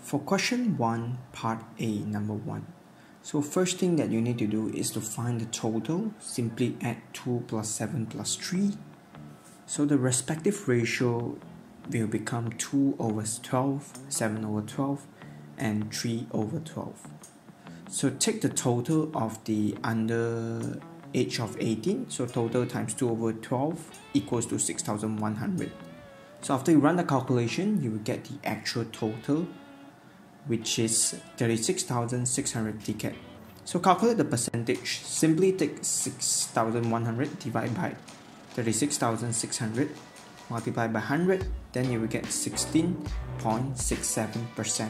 For question 1, part A, number 1. So first thing that you need to do is to find the total. Simply add 2 plus 7 plus 3. So the respective ratio will become 2 over 12, 7 over 12, and 3 over 12. So take the total of the under age of 18. So total times 2 over 12 equals to 6,100. So after you run the calculation, you will get the actual total, which is 36,600 ticket. So calculate the percentage. Simply take 6,100 divided by 36,600 multiplied by 100, then you will get 16.67%.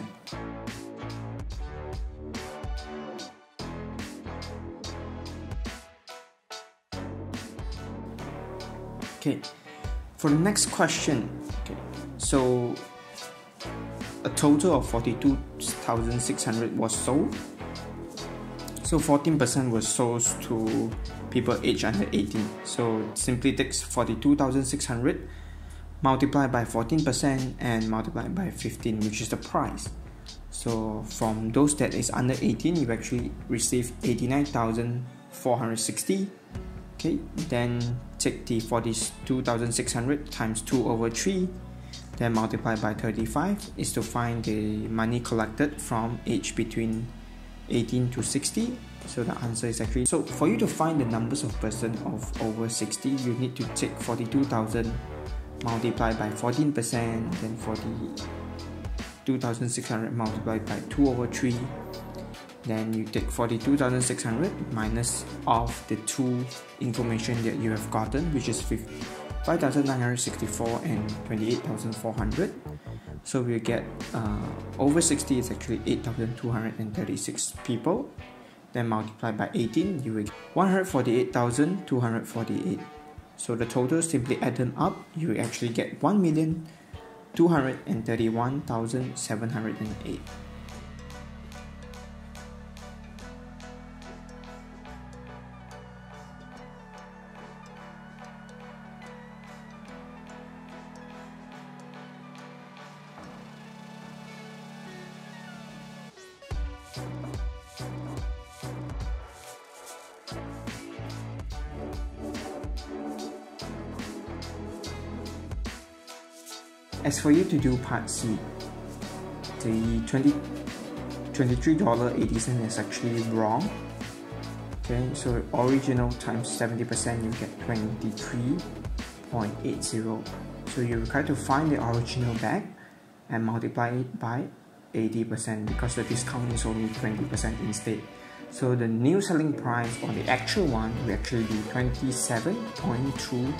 Okay, for the next question, so a total of 42,600 was sold. So 14% was sold to people aged under 18. So simply takes 42,600 multiplied by 14% and multiplied by 15, which is the price. So from those that is under 18, you actually receive 89,460. Okay, then take the 42,600 times 2 over 3, then multiply by 35 is to find the money collected from age between 18 to 60. So the answer is actually, so for you to find the numbers of person of over 60, you need to take 42,000 multiplied by 14%, then 42,600 multiplied by 2 over 3, then you take 42,600 minus off the two information that you have gotten, which is 5,964 and 28,400. So we get over 60 is actually 8,236 people. Then multiplied by 18, you will get 148,248. So the total, simply add them up, you will actually get 1,231,708. As for you to do part C, the $23.80 is actually wrong. Okay, so original times 70%, you get 23.80. So you require to find the original back and multiply it by 80% because the discount is only 20% instead. So the new selling price or the actual one will actually be $27.2.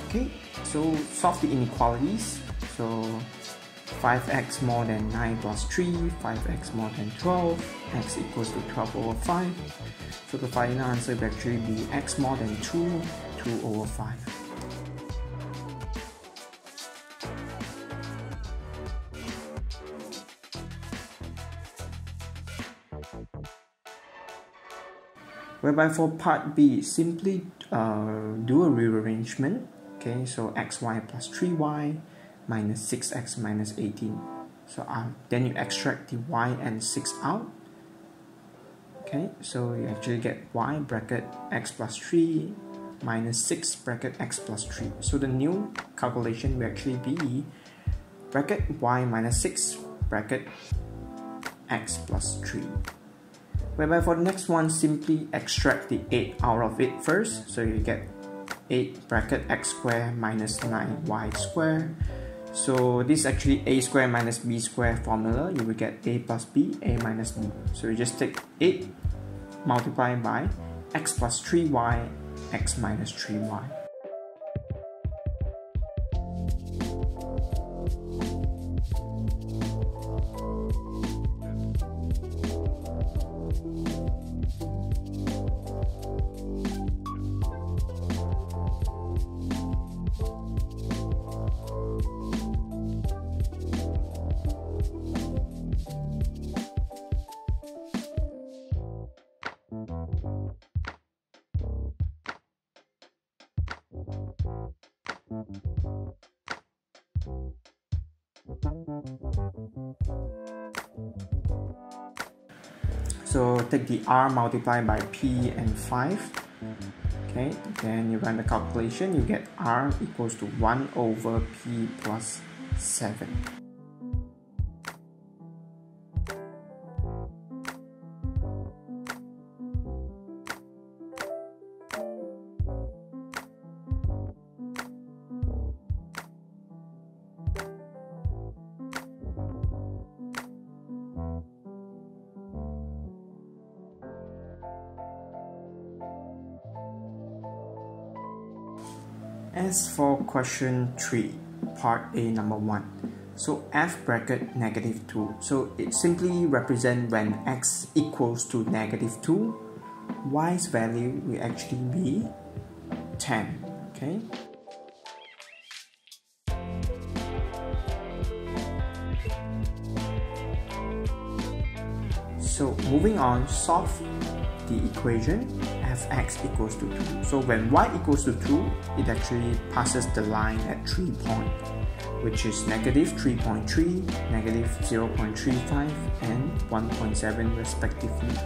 Okay, so solve the inequalities. So 5x more than 9 plus 3, 5x more than 12, x equals to 12 over 5. So the final answer will actually be x more than 2, 2 over 5. Whereby for part B, simply do a rearrangement. Okay, so xy plus 3y minus 6x minus 18. So then you extract the y and 6 out. Okay, so you actually get y bracket x plus 3 minus 6 bracket x plus 3. So the new calculation will actually be bracket y minus 6 bracket x plus 3. Whereby for the next one, simply extract the 8 out of it first. So you get 8 bracket x squared minus 9y squared. So this is actually a squared minus b squared formula. You will get a plus b, a minus b. So you just take 8 multiplied by x plus 3y, x minus 3y. So take the r multiplied by p and 5. Okay, then you run the calculation, you get r equals to 1 over p plus 7. As for question 3, part A number 1, so f bracket negative 2, so it simply represents when x equals to negative 2, y's value will actually be 10, okay? So moving on, solve the equation fx equals to 2. So when y equals to 2, it actually passes the line at 3 points, which is negative 3.3, negative 0.35 and 1.7 respectively.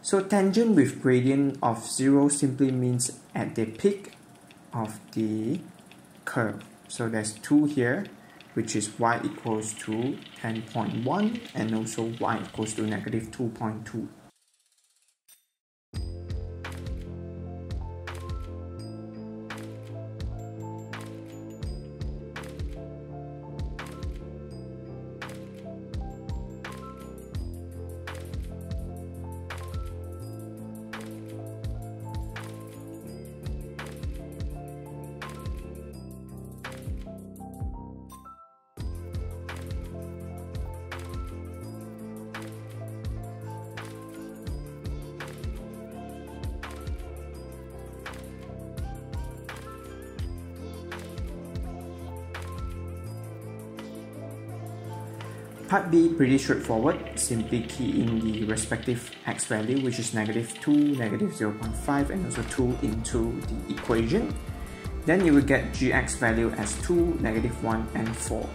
So tangent with gradient of 0 simply means at the peak of the curve. So there's 2 here, which is y equals to 10.1 and also y equals to negative 2.2. Part B, pretty straightforward. Simply key in the respective x value, which is negative 2, negative 0.5 and also 2 into the equation. Then you will get gx value as 2, negative 1 and 4.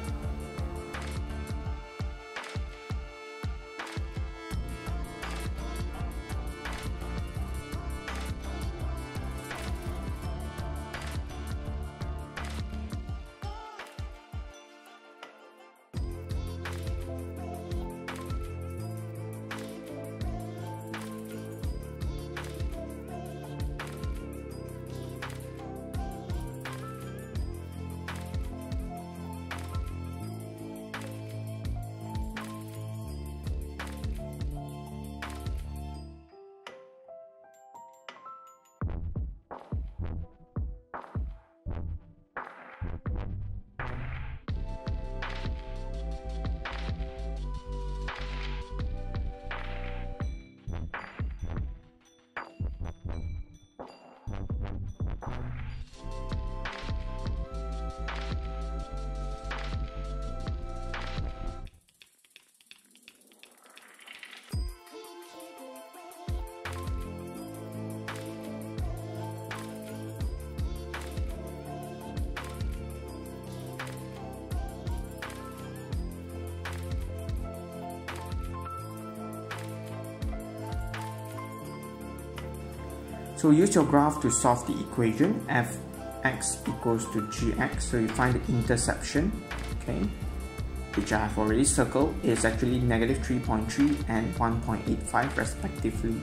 So use your graph to solve the equation fx equals to gx. So you find the interception, okay, which I have already circled, is actually negative 3.3 and 1.85 respectively.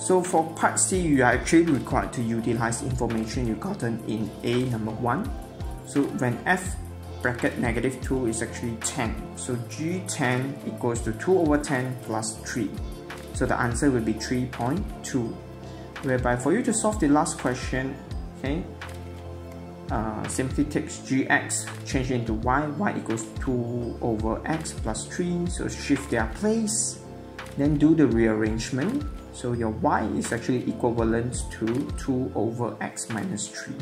So for part C, you are actually required to utilize information you gotten in A number 1. So when f bracket negative 2 is actually 10. So G10 equals to 2 over 10 plus 3. So the answer will be 3.2. Whereby for you to solve the last question, okay, simply take gx, change it into y equals 2 over x plus 3, so shift their place, then do the rearrangement. So your y is actually equivalent to 2 over x minus 3.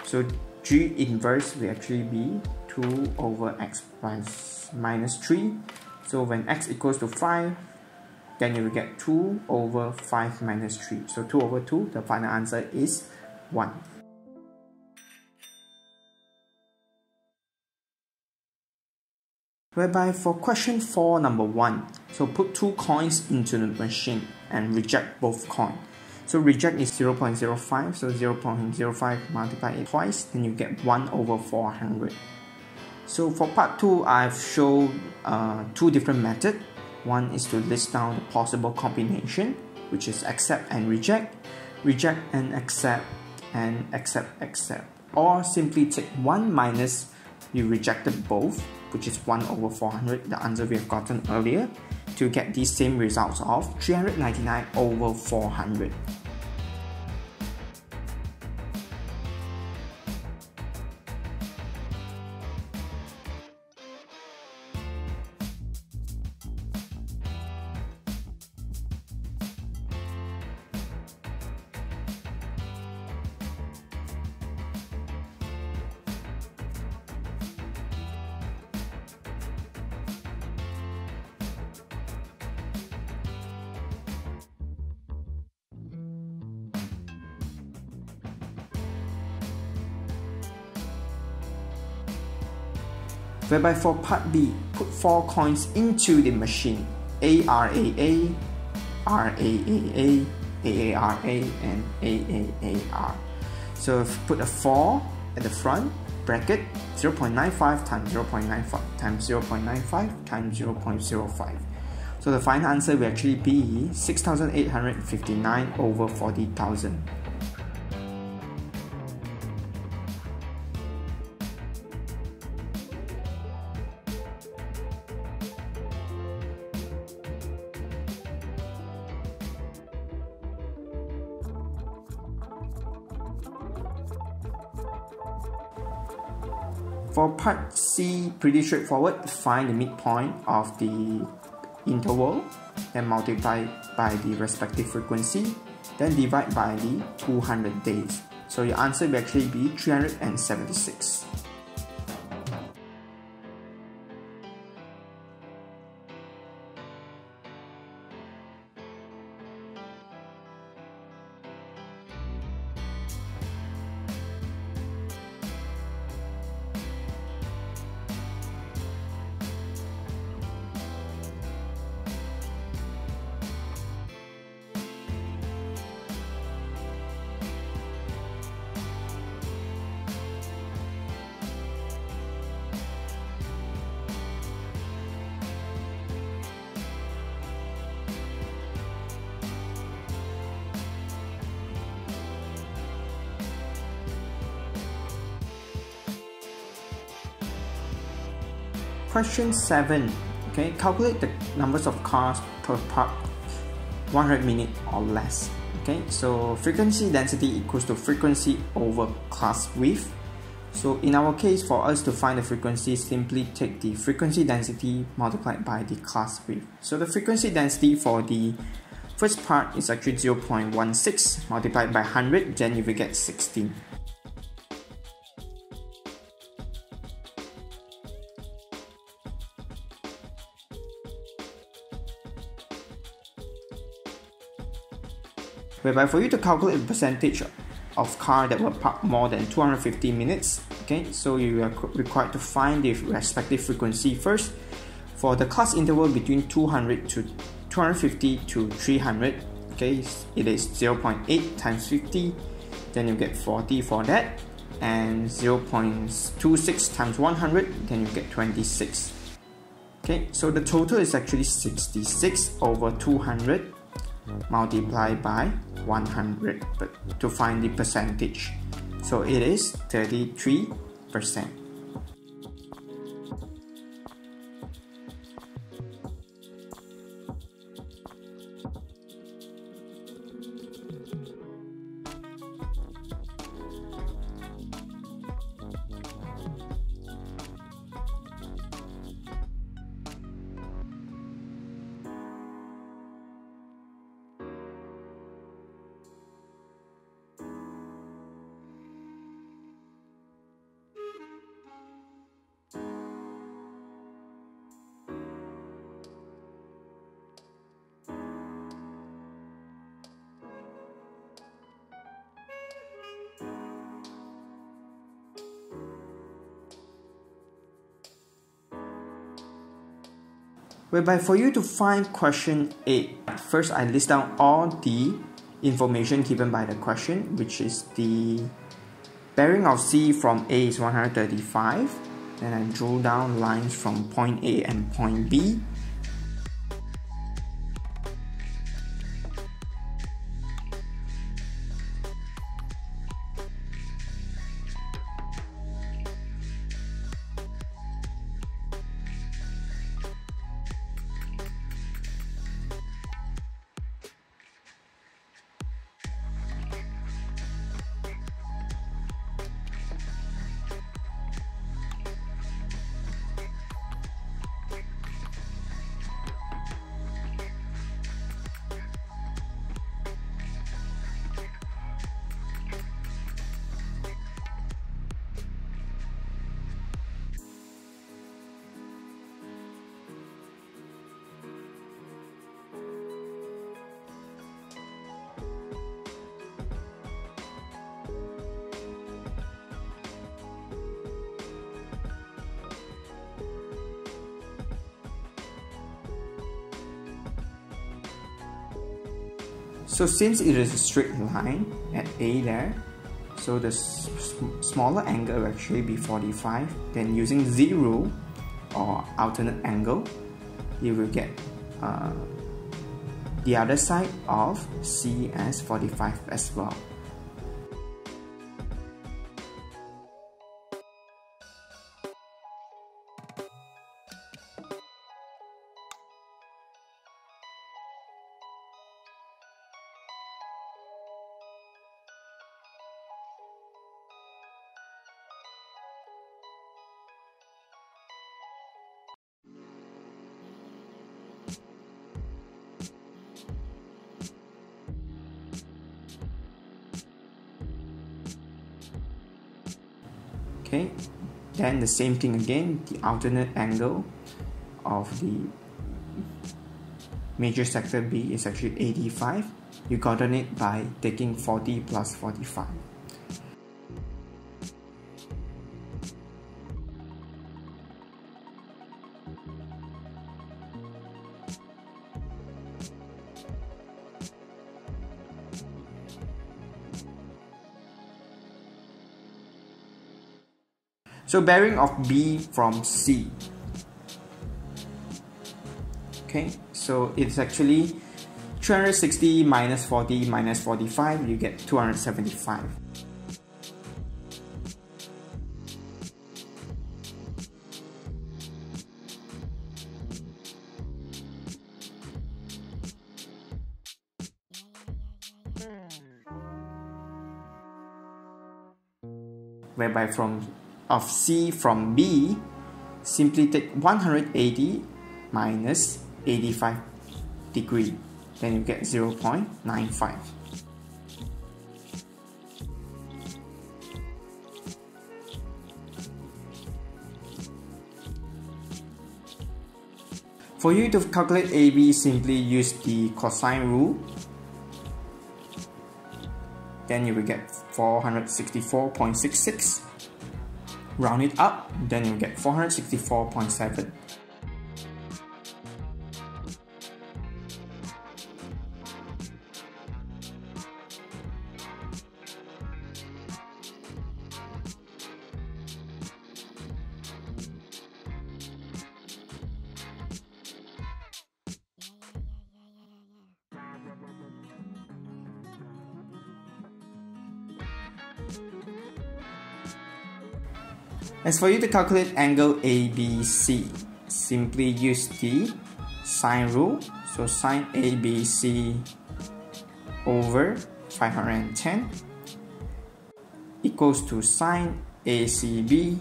So G inverse will actually be 2 over x plus minus 3. So when x equals to 5, then you will get 2 over 5 minus 3. So 2 over 2, the final answer is 1. Whereby for question 4, number 1, so put 2 coins into the machine and reject both coins. So reject is 0.05, so 0.05 multiply it twice, then you get 1 over 400. So for part 2, I've shown 2 different methods. One is to list down the possible combination, which is accept and reject, reject and accept, accept. Or simply take 1 minus, you rejected both, which is 1 over 400, the answer we have gotten earlier, to get these same results of 399 over 400. Whereby for part B, put 4 coins into the machine, ARAA, RAAA, AARA, and AAAR. So put a 4 at the front, bracket 0.95 times 0.95 times 0.95 times 0.05. So the final answer will actually be 6,859 over 40,000. For part C, pretty straightforward. Find the midpoint of the interval, then multiply by the respective frequency, then divide by the 200 days. So your answer will actually be 376. Question 7. Okay, calculate the numbers of cars per park 100 minutes or less. Okay, so frequency density equals to frequency over class width. So in our case, for us to find the frequency, simply take the frequency density multiplied by the class width. So the frequency density for the first part is actually 0.16 multiplied by 100, then you will get 16. Whereby for you to calculate the percentage of car that were parked more than 250 minutes, okay, so you are required to find the respective frequency first. For the class interval between 200 to 250 to 300, okay, it is 0.8 times 50, then you get 40 for that, and 0.26 times 100, then you get 26. Okay, so the total is actually 66 over 200 multiplied by 100 to find the percentage. So it is 33%. whereby for you to find question 8, first I list down all the information given by the question, which is the bearing of C from A is 135. Then I draw down lines from point A and point B. So since it is a straight line at A there, so the smaller angle will actually be 45. Then using 0 or alternate angle, you will get the other side of C as 45 as well. Okay, then the same thing again, the alternate angle of the major sector B is actually 85. You gotten it by taking 40 plus 45. So bearing of B from C. Okay, so it's actually 360 minus 40 minus 45, you get 275. Whereby of C from B, simply take 180 minus 85 degree, then you get 0.95. For you to calculate AB, simply use the cosine rule. Then you will get 464.66. Round it up, then you get 464.7. As for you to calculate angle ABC, simply use the sine rule. So sine ABC over 510 equals to sine ACB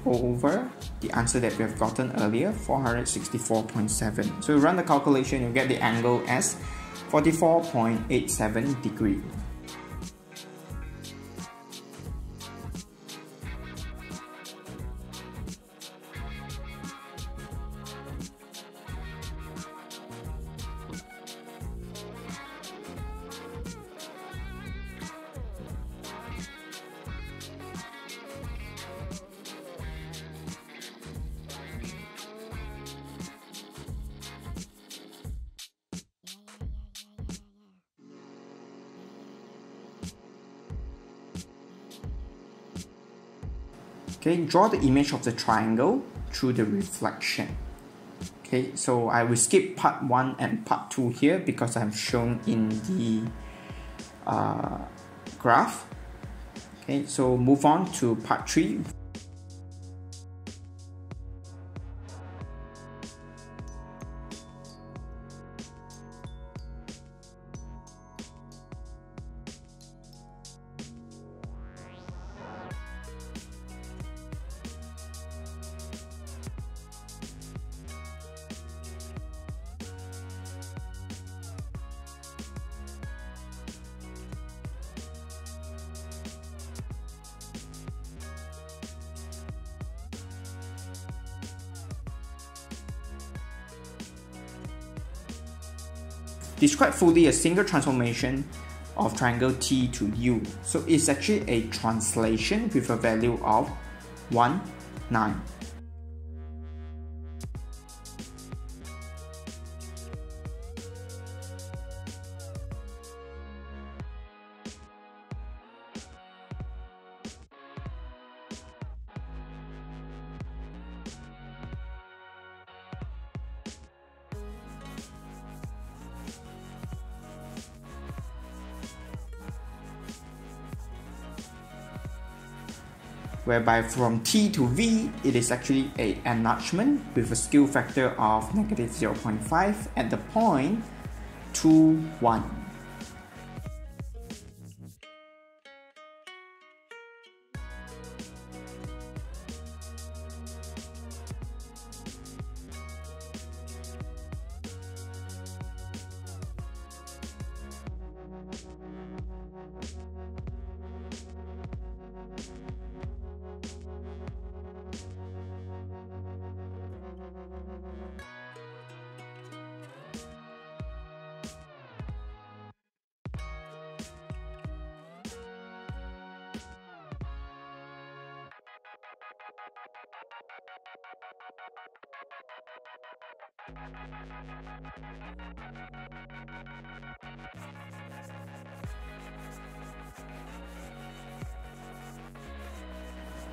over the answer that we have gotten earlier, 464.7. So you run the calculation, you get the angle as 44.87 degree. Okay, draw the image of the triangle through the reflection. Okay, so I will skip part 1 and part 2 here because I'm shown in the graph. Okay, so move on to part 3. Describe fully a single transformation of triangle T to U. So it's actually a translation with a value of 1, 9. Whereby from T to V, it is actually an enlargement with a skew factor of -0.5 at the point 2, 1.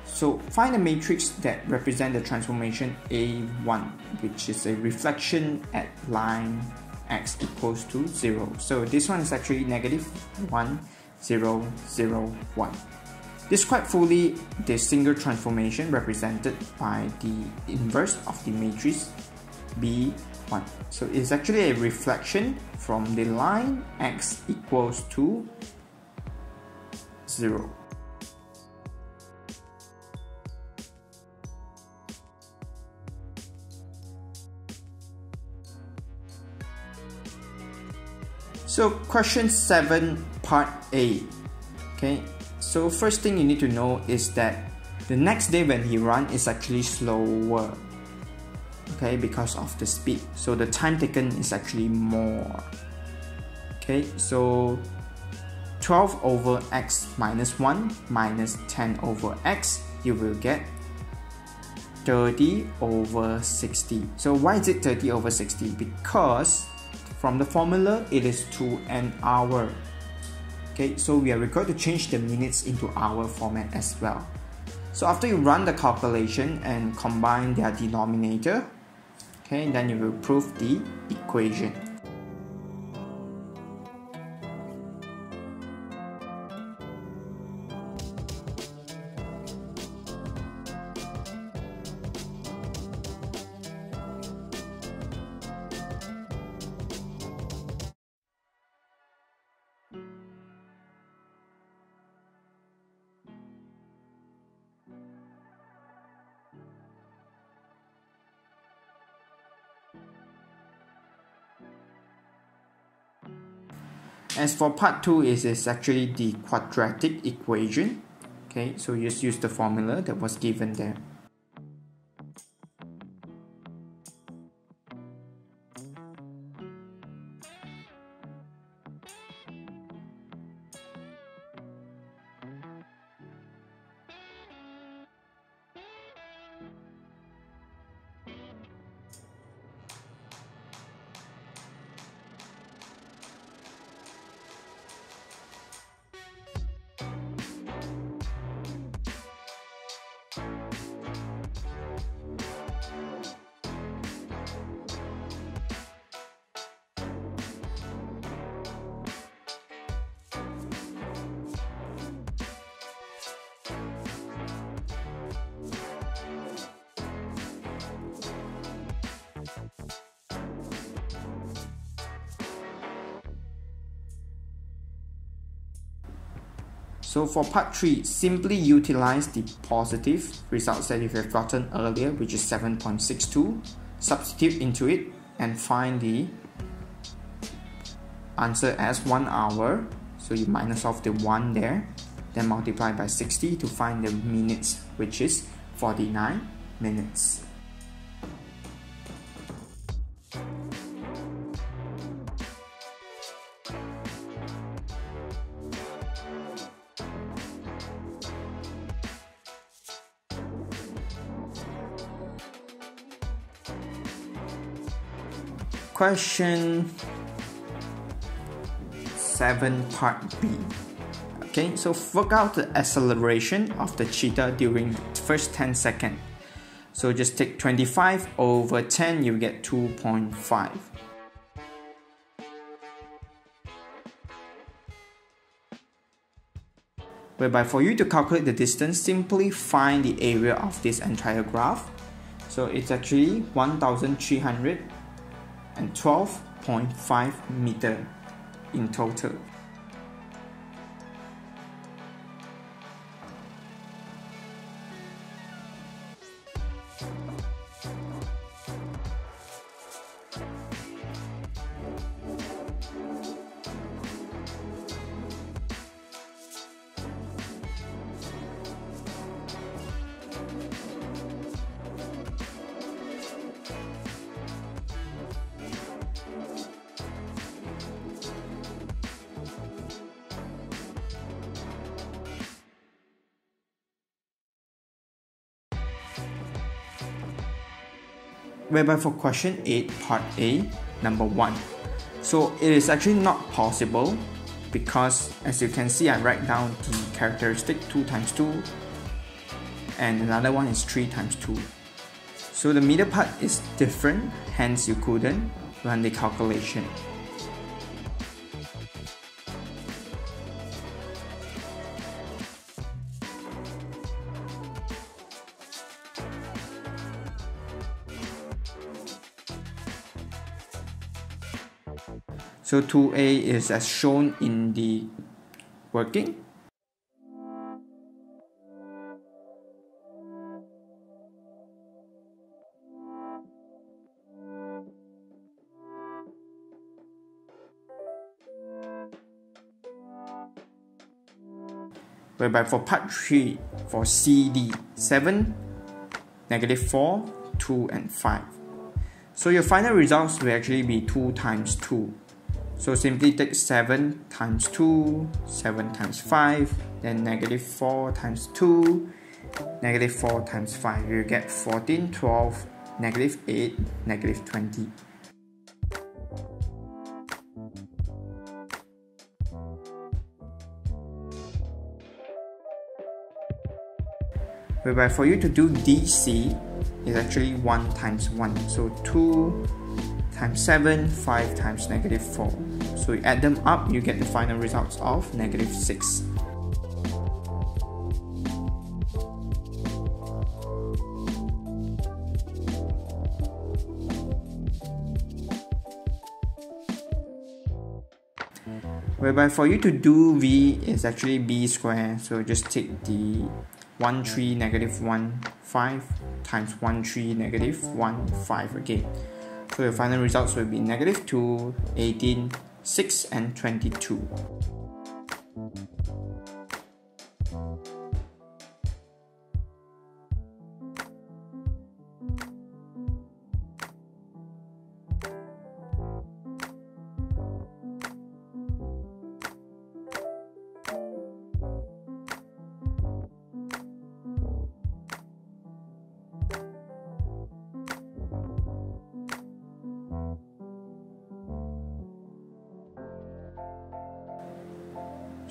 So find a matrix that represents the transformation A1, which is a reflection at line x equals to 0. So this one is actually -1, 0, 0, 1. Describe fully the single transformation represented by the inverse of the matrix B1. So it's actually a reflection from the line x equals to 0. So question 7 part A. Okay, so first thing you need to know is that the next day when he runs is actually slower, okay, because of the speed. So the time taken is actually more. Okay, so 12 over x minus 1 minus 10 over x, you will get 30 over 60. So why is it 30 over 60? Because from the formula, it is to an hour. Okay, so we are required to change the minutes into hour format as well. So after you run the calculation and combine their denominator, okay, then you will prove the equation. As for part 2, it is actually the quadratic equation. Okay, so just use the formula that was given there. So for part 3, simply utilize the positive results that you have gotten earlier, which is 7.62, substitute into it and find the answer as 1 hour. So you minus off the 1 there, then multiply by 60 to find the minutes, which is 49 minutes. Question 7 part B. Okay, so work out the acceleration of the cheetah during the first 10 seconds. So just take 25 over 10, you get 2.5. Whereby for you to calculate the distance, simply find the area of this entire graph. So it's actually 1,312.5 meter in total. Whereby for question 8 part A, number 1. So it is actually not possible because as you can see, I write down the characteristic 2 times 2 and another one is 3 times 2. So the middle part is different, hence you couldn't run the calculation. So 2A is as shown in the working. Whereby for part 3, for CD, 7, -4, 2 and 5. So your final results will actually be 2 times 2. So simply take 7 times 2, 7 times 5, then -4 times 2, -4 times 5. You get 14, 12, -8, -20. Whereby for you to do DC is actually 1 times 1. So 2 times 7, 5 times -4. So you add them up, you get the final results of -6. Whereby for you to do V is actually B squared. So just take the 1, 3, -1, 5 times 1, 3, -1, 5 again. So your final results will be -2, 18, 6 and 22.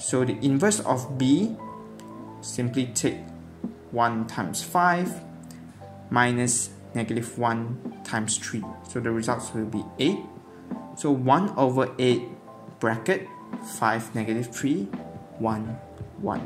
So the inverse of B, simply take 1 times 5 minus -1 times 3. So the results will be 8. So 1 over 8 bracket 5 -3, 1, 1.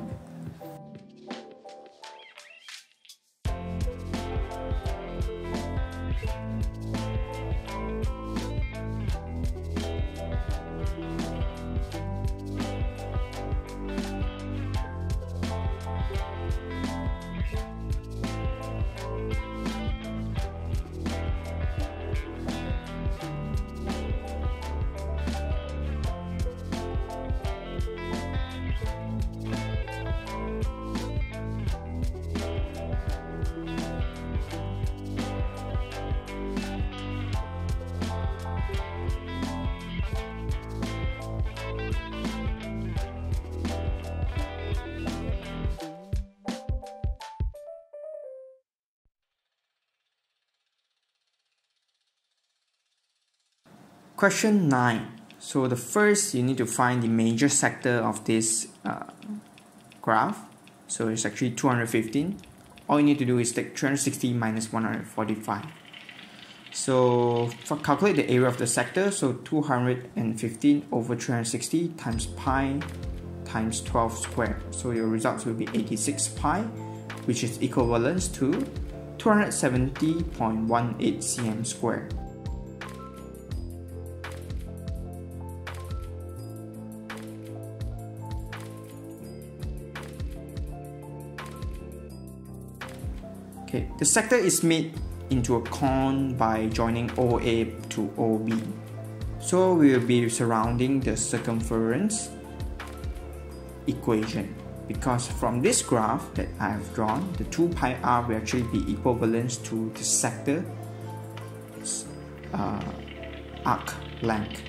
Question 9. So the first, you need to find the major sector of this graph. So it's actually 215. All you need to do is take 360 minus 145. So for calculate the area of the sector, so 215 over 360 times pi times 12 squared. So your results will be 86 pi, which is equivalent to 270.18 cm squared. Okay, the sector is made into a cone by joining OA to OB. So we will be surrounding the circumference equation, because from this graph that I have drawn, the 2 pi r will actually be equivalent to the sector arc length.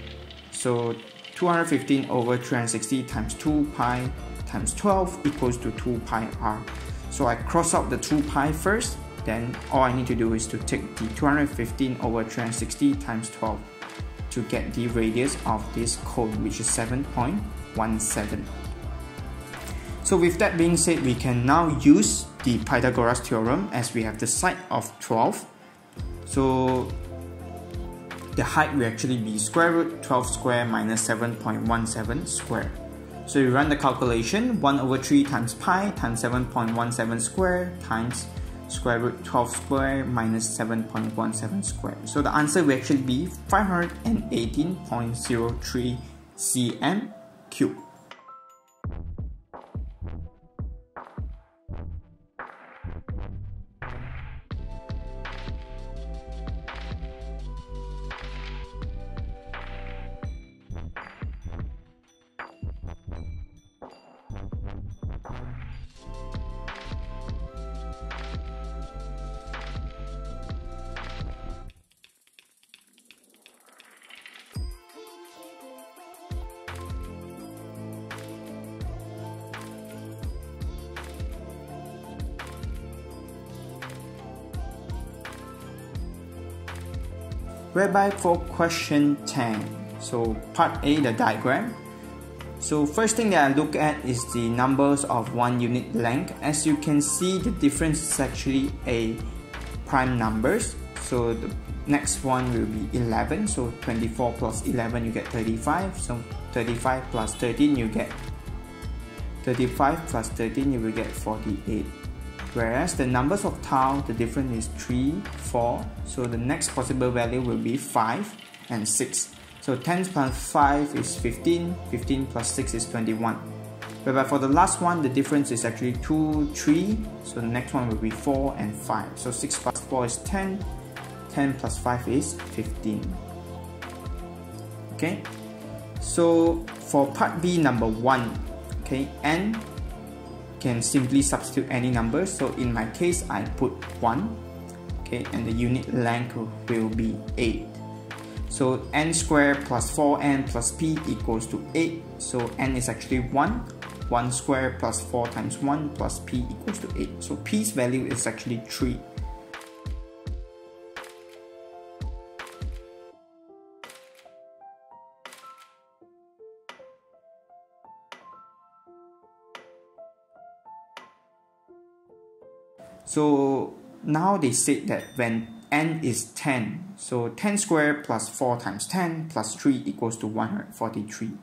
So 215 over 360 times 2 pi times 12 equals to 2 pi r. So I cross out the 2 pi first, then all I need to do is to take the 215 over 360 times 12 to get the radius of this cone, which is 7.17. So with that being said, we can now use the Pythagoras theorem, as we have the side of 12. So the height will actually be square root 12 square minus 7.17 square. So you run the calculation, 1 over 3 times pi times 7.17 square times square root 12 square minus 7.17 square. So the answer will actually be 518.03 cm cubed. Whereby for question 10, so part A, the diagram. So first thing that I look at is the numbers of 1 unit length. As you can see, the difference is actually a prime numbers. So the next one will be 11. So 24 plus 11 you get 35. So 35 plus 13 you get 35 plus 13 you will get 48. Whereas the numbers of tau, the difference is 3, 4. So the next possible value will be 5 and 6. So 10 plus 5 is 15, 15 plus 6 is 21. Whereby for the last one, the difference is actually 2, 3. So the next one will be 4 and 5. So 6 plus 4 is 10, 10 plus 5 is 15. Okay, so for part B, number 1, okay, n can simply substitute any number. So in my case, I put 1, okay, and the unit length will be 8. So n squared plus 4n plus p equals to 8. So n is actually 1. 1 squared plus 4 times 1 plus p equals to 8. So p's value is actually 3. So now they said that when n is 10, so 10 squared plus 4 times 10 plus 3 equals to 143.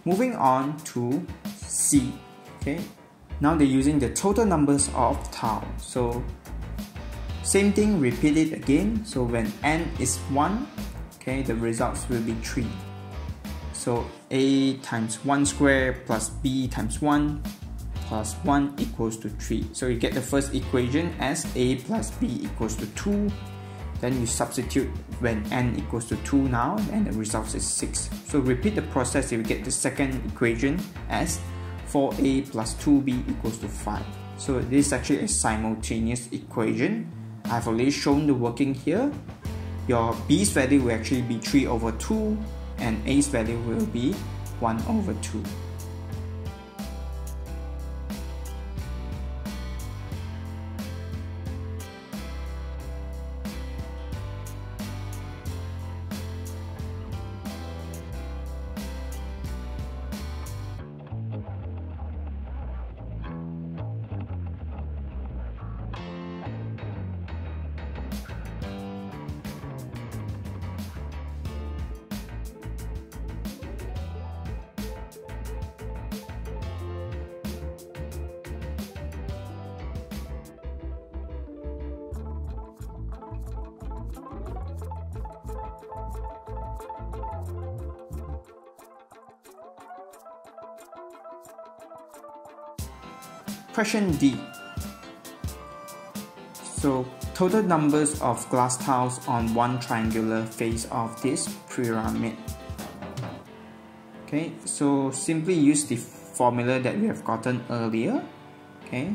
Moving on to C, okay. Now they're using the total numbers of tau. So same thing, repeat it again. So when n is 1, okay, the results will be 3. So a times 1 squared plus b times 1 plus 1 equals to 3. So you get the first equation as a plus b equals to 2. Then you substitute when n equals to 2 now, and the result is 6. So repeat the process, you get the second equation as 4a plus 2b equals to 5. So this is actually a simultaneous equation. I've already shown the working here. Your b's value will actually be 3 over 2 and a's value will be 1 over 2. Question D. So total numbers of glass tiles on one triangular face of this pyramid. Okay, so simply use the formula that we have gotten earlier, okay,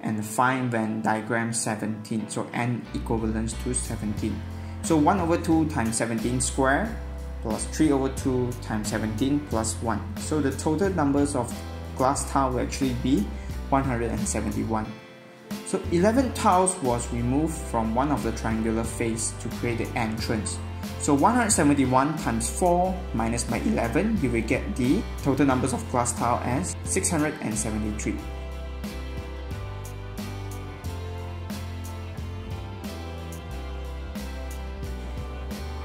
and find Venn diagram 17. So n equivalents to 17. So 1 over 2 times 17 square plus 3 over 2 times 17 plus 1. So the total numbers of glass tile will actually be 171. So 11 tiles was removed from one of the triangular face to create the entrance. So 171 times 4 minus by 11, you will get the total numbers of glass tile as 673.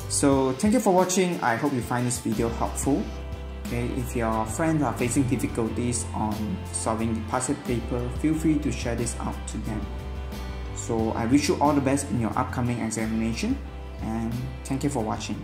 So thank you for watching. I hope you find this video helpful. Okay, if your friends are facing difficulties on solving the past paper, feel free to share this out to them. So I wish you all the best in your upcoming examination, and thank you for watching.